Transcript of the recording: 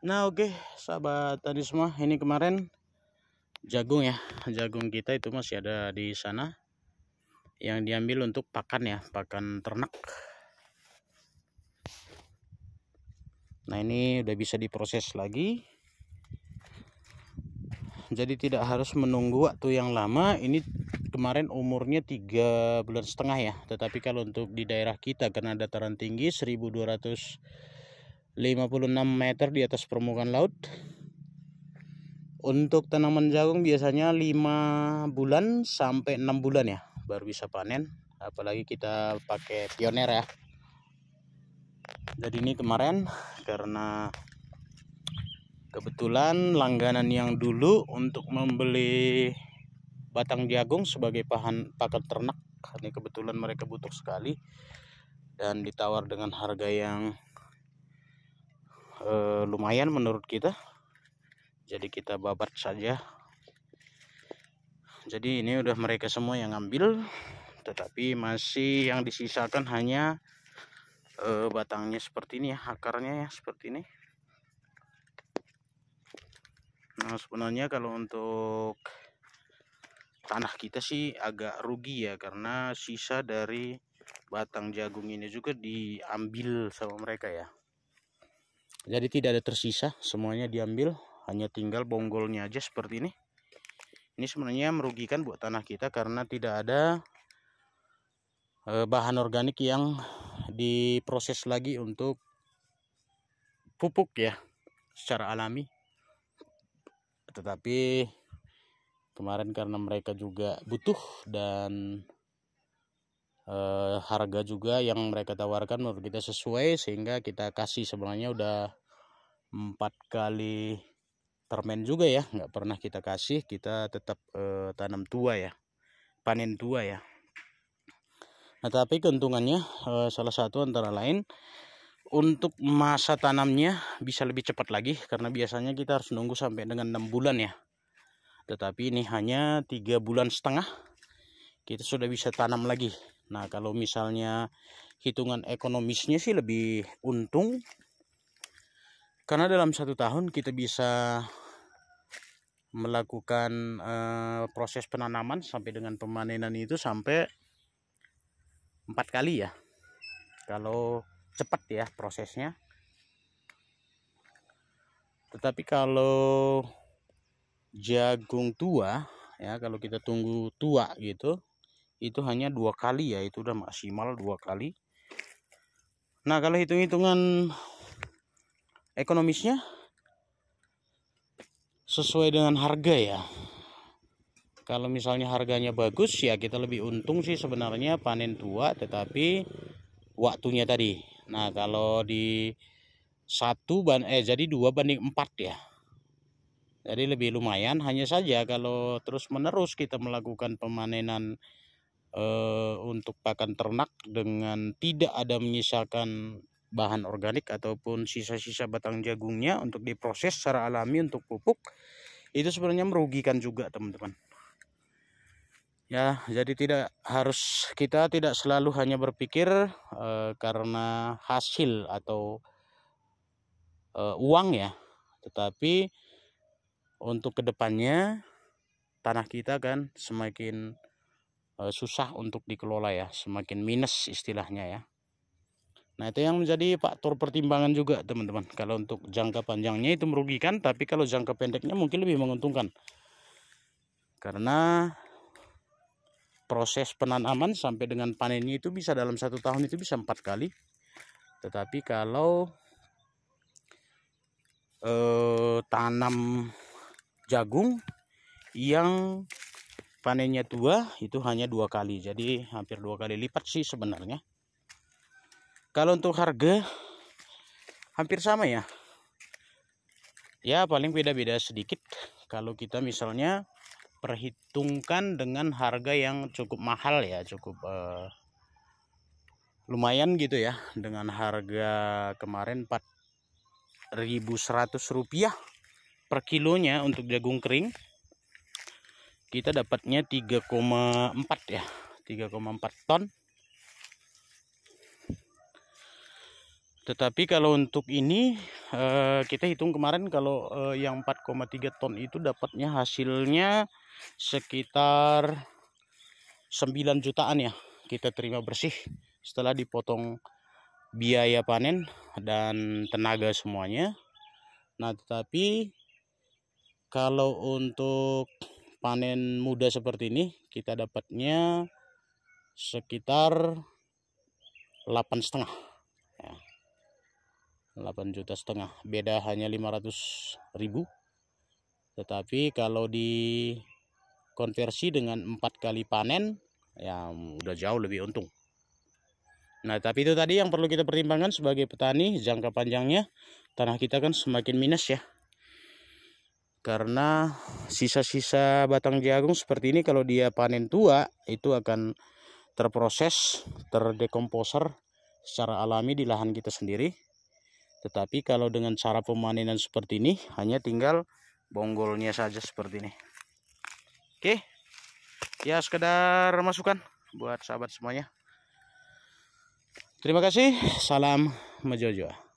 Nah oke, sahabat tadi semua, ini kemarin jagung ya, jagung kita itu masih ada di sana yang diambil untuk pakan ya, pakan ternak. Nah ini udah bisa diproses lagi, jadi tidak harus menunggu waktu yang lama. Ini kemarin umurnya 3,5 bulan ya, tetapi kalau untuk di daerah kita karena dataran tinggi 1256 meter di atas permukaan laut, untuk tanaman jagung biasanya 5 bulan sampai 6 bulan ya baru bisa panen, apalagi kita pakai pioner ya. Jadi ini kemarin karena kebetulan langganan yang dulu untuk membeli batang jagung sebagai pakan ternak, ini kebetulan mereka butuh sekali dan ditawar dengan harga yang lumayan menurut kita, jadi kita babat saja. Jadi ini udah mereka semua yang ngambil, tetapi masih yang disisakan hanya batangnya seperti ini ya, akarnya ya seperti ini. Nah sebenarnya kalau untuk tanah kita sih agak rugi ya, karena sisa dari batang jagung ini juga diambil sama mereka ya. Jadi tidak ada tersisa, semuanya diambil, hanya tinggal bonggolnya aja seperti ini. Ini sebenarnya merugikan buat tanah kita karena tidak ada bahan organik yang diproses lagi untuk pupuk ya secara alami. Tetapi kemarin karena mereka juga butuh dan harga juga yang mereka tawarkan menurut kita sesuai, sehingga kita kasih. Sebenarnya udah 4 kali termen juga ya, nggak pernah kita kasih, kita tetap tanam tua ya, panen tua ya. Nah tapi keuntungannya salah satu antara lain untuk masa tanamnya bisa lebih cepat lagi, karena biasanya kita harus nunggu sampai dengan 6 bulan ya, tetapi ini hanya 3,5 bulan kita sudah bisa tanam lagi. Nah kalau misalnya hitungan ekonomisnya sih lebih untung, karena dalam 1 tahun kita bisa melakukan proses penanaman sampai dengan pemanenan itu sampai 4 kali ya kalau cepat ya prosesnya. Tetapi kalau jagung tua ya, kalau kita tunggu tua gitu, itu hanya 2 kali ya, itu udah maksimal 2 kali. Nah kalau hitung-hitungan ekonomisnya sesuai dengan harga ya, kalau misalnya harganya bagus ya kita lebih untung sih sebenarnya panen tua, tetapi waktunya tadi. Nah kalau di jadi 2/4 ya, jadi lebih lumayan. Hanya saja kalau terus menerus kita melakukan pemanenan untuk pakan ternak dengan tidak ada menyisakan bahan organik ataupun sisa-sisa batang jagungnya untuk diproses secara alami untuk pupuk, itu sebenarnya merugikan juga teman-teman ya. Jadi kita tidak selalu hanya berpikir karena hasil atau uang ya, tetapi untuk kedepannya tanah kita kan semakin susah untuk dikelola ya, semakin minus istilahnya ya. Nah itu yang menjadi faktor pertimbangan juga teman-teman. Kalau untuk jangka panjangnya itu merugikan, tapi kalau jangka pendeknya mungkin lebih menguntungkan, karena proses penanaman sampai dengan panennya itu bisa dalam 1 tahun itu bisa 4 kali. Tetapi kalau tanam jagung yang panennya tua itu hanya 2 kali, jadi hampir 2 kali lipat sih sebenarnya. Kalau untuk harga hampir sama ya, ya paling beda-beda sedikit. Kalau kita misalnya perhitungkan dengan harga yang cukup mahal ya, cukup lumayan gitu ya, dengan harga kemarin 4.100 rupiah per kilonya untuk jagung kering, kita dapatnya 3,4 ya, 3,4 ton. Tetapi kalau untuk ini kita hitung kemarin kalau yang 4,3 ton itu dapatnya hasilnya sekitar 9 jutaan ya kita terima bersih setelah dipotong biaya panen dan tenaga semuanya. Nah, tetapi kalau untuk panen muda seperti ini kita dapatnya sekitar 8,5 ya. 8,5 juta, beda hanya 500.000. Tetapi kalau dikonversi dengan 4 kali panen ya udah jauh lebih untung. Nah, tapi itu tadi yang perlu kita pertimbangkan sebagai petani jangka panjangnya. Tanah kita kan semakin minus ya, karena sisa-sisa batang jagung seperti ini kalau dia panen tua itu akan terproses, terdekomposer secara alami di lahan kita sendiri. Tetapi kalau dengan cara pemanenan seperti ini hanya tinggal bonggolnya saja seperti ini. Oke, ya sekedar masukan buat sahabat semuanya. Terima kasih, salam Mejojo.